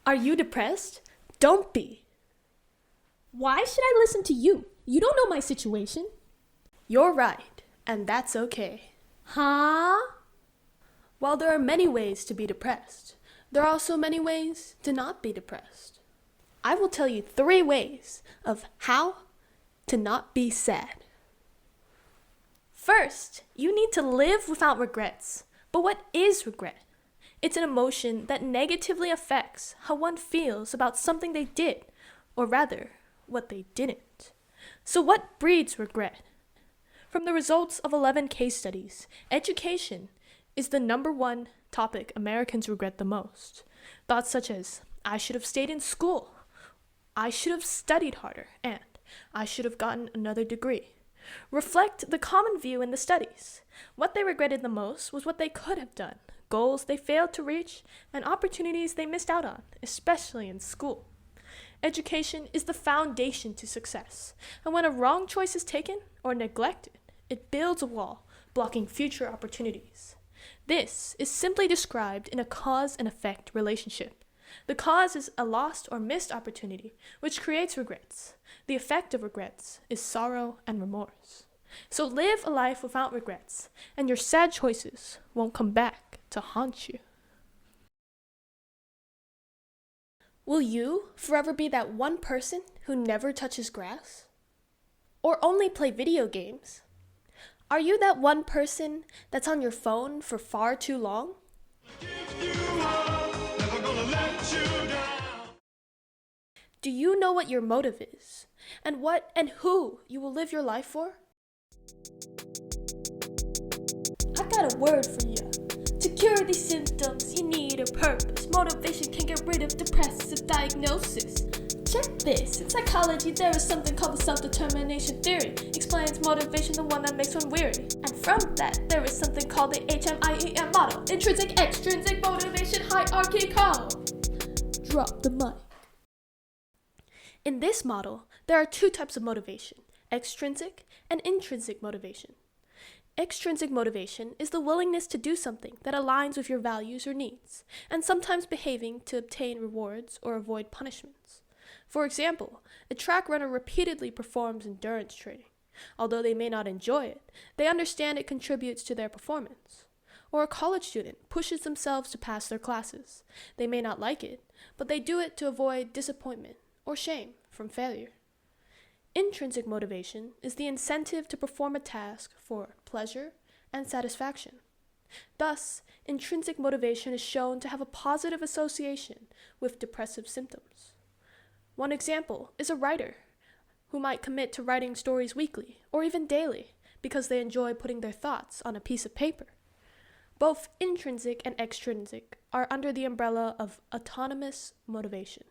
Are you depressed? Don't be. Why should I listen to you? You don't know my situation. You're right, and that's okay. Huh? While there are many ways to be depressed, there are also many ways to not be depressed. I will tell you 3 ways of how to not be sad. First, you need to live without regrets. But what is regret? It's an emotion that negatively affects how one feels about something they did, or rather, what they didn't. So what breeds regret? From the results of 11 case studies, education is the #1 topic Americans regret the most. Thoughts such as, I should have stayed in school, I should have studied harder, and I should have gotten another degree, reflect the common view in the studies. What they regretted the most was what they could have done, goals they failed to reach, and opportunities they missed out on, especially in school. Education is the foundation to success, and when a wrong choice is taken or neglected, it builds a wall, blocking future opportunities. This is simply described in a cause and effect relationship. The cause is a lost or missed opportunity, which creates regrets. The effect of regrets is sorrow and remorse. So live a life without regrets, and your sad choices won't come back to haunt you. Will you forever be that one person who never touches grass? Or only play video games? Are you that one person that's on your phone for far too long? Do you know what your motive is, and what and who you will live your life for? I got a word for you. To cure these symptoms, you need a purpose. Motivation can get rid of depressive diagnosis. Check this. In psychology, there is something called the self-determination theory. Explains motivation, the one that makes one weary. And from that, there is something called the HMIEM model. Intrinsic, extrinsic motivation hierarchical. Drop the mic. In this model, there are 2 types of motivation, extrinsic and intrinsic motivation. Extrinsic motivation is the willingness to do something that aligns with your values or needs, and sometimes behaving to obtain rewards or avoid punishments. For example, a track runner repeatedly performs endurance training. Although they may not enjoy it, they understand it contributes to their performance. Or a college student pushes themselves to pass their classes. They may not like it, but they do it to avoid disappointment or shame from failure. Intrinsic motivation is the incentive to perform a task for pleasure and satisfaction. Thus, intrinsic motivation is shown to have a positive association with depressive symptoms. One example is a writer who might commit to writing stories weekly or even daily because they enjoy putting their thoughts on a piece of paper. Both intrinsic and extrinsic are under the umbrella of autonomous motivation,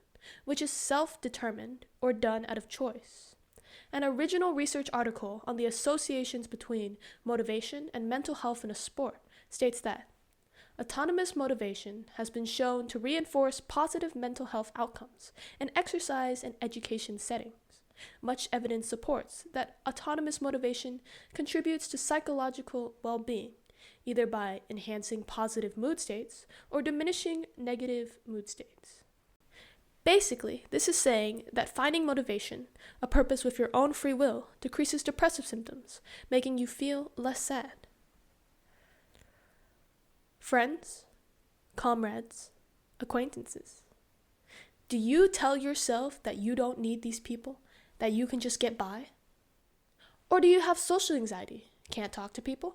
which is self-determined or done out of choice. An original research article on the associations between motivation and mental health in a sport states that autonomous motivation has been shown to reinforce positive mental health outcomes in exercise and education settings. Much evidence supports that autonomous motivation contributes to psychological well-being, either by enhancing positive mood states or diminishing negative mood states. Basically, this is saying that finding motivation, a purpose with your own free will, decreases depressive symptoms, making you feel less sad. Friends, comrades, acquaintances. Do you tell yourself that you don't need these people, that you can just get by? Or do you have social anxiety, can't talk to people?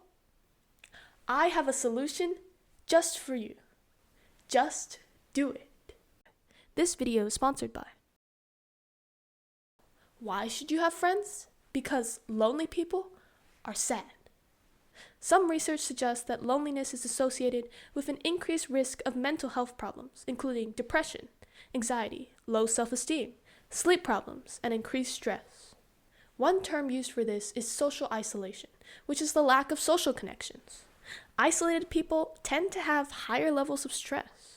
I have a solution just for you. Just do it. This video is sponsored by. Why should you have friends? Because lonely people are sad. Some research suggests that loneliness is associated with an increased risk of mental health problems, including depression, anxiety, low self-esteem, sleep problems, and increased stress. One term used for this is social isolation, which is the lack of social connections. Isolated people tend to have higher levels of stress.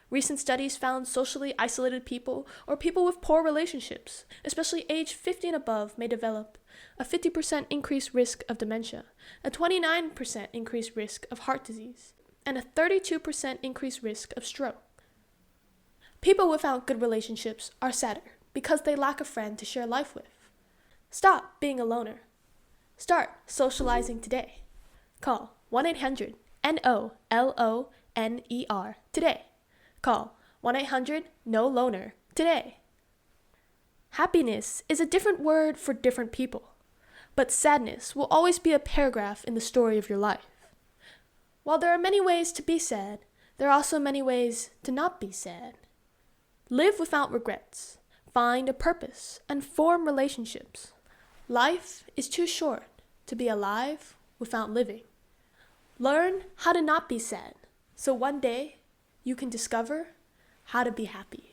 Recent studies found socially isolated people or people with poor relationships, especially age 50 and above, may develop a 50% increased risk of dementia, a 29% increased risk of heart disease, and a 32% increased risk of stroke. People without good relationships are sadder because they lack a friend to share life with. Stop being a loner. Start socializing today. Call 1-800-NOLONER today. Call 1-800-NO-LONER today. Happiness is a different word for different people, but sadness will always be a paragraph in the story of your life. While there are many ways to be sad, there are also many ways to not be sad. Live without regrets. Find a purpose and form relationships. Life is too short to be alive without living. Learn how to not be sad, so one day you can discover how to be happy.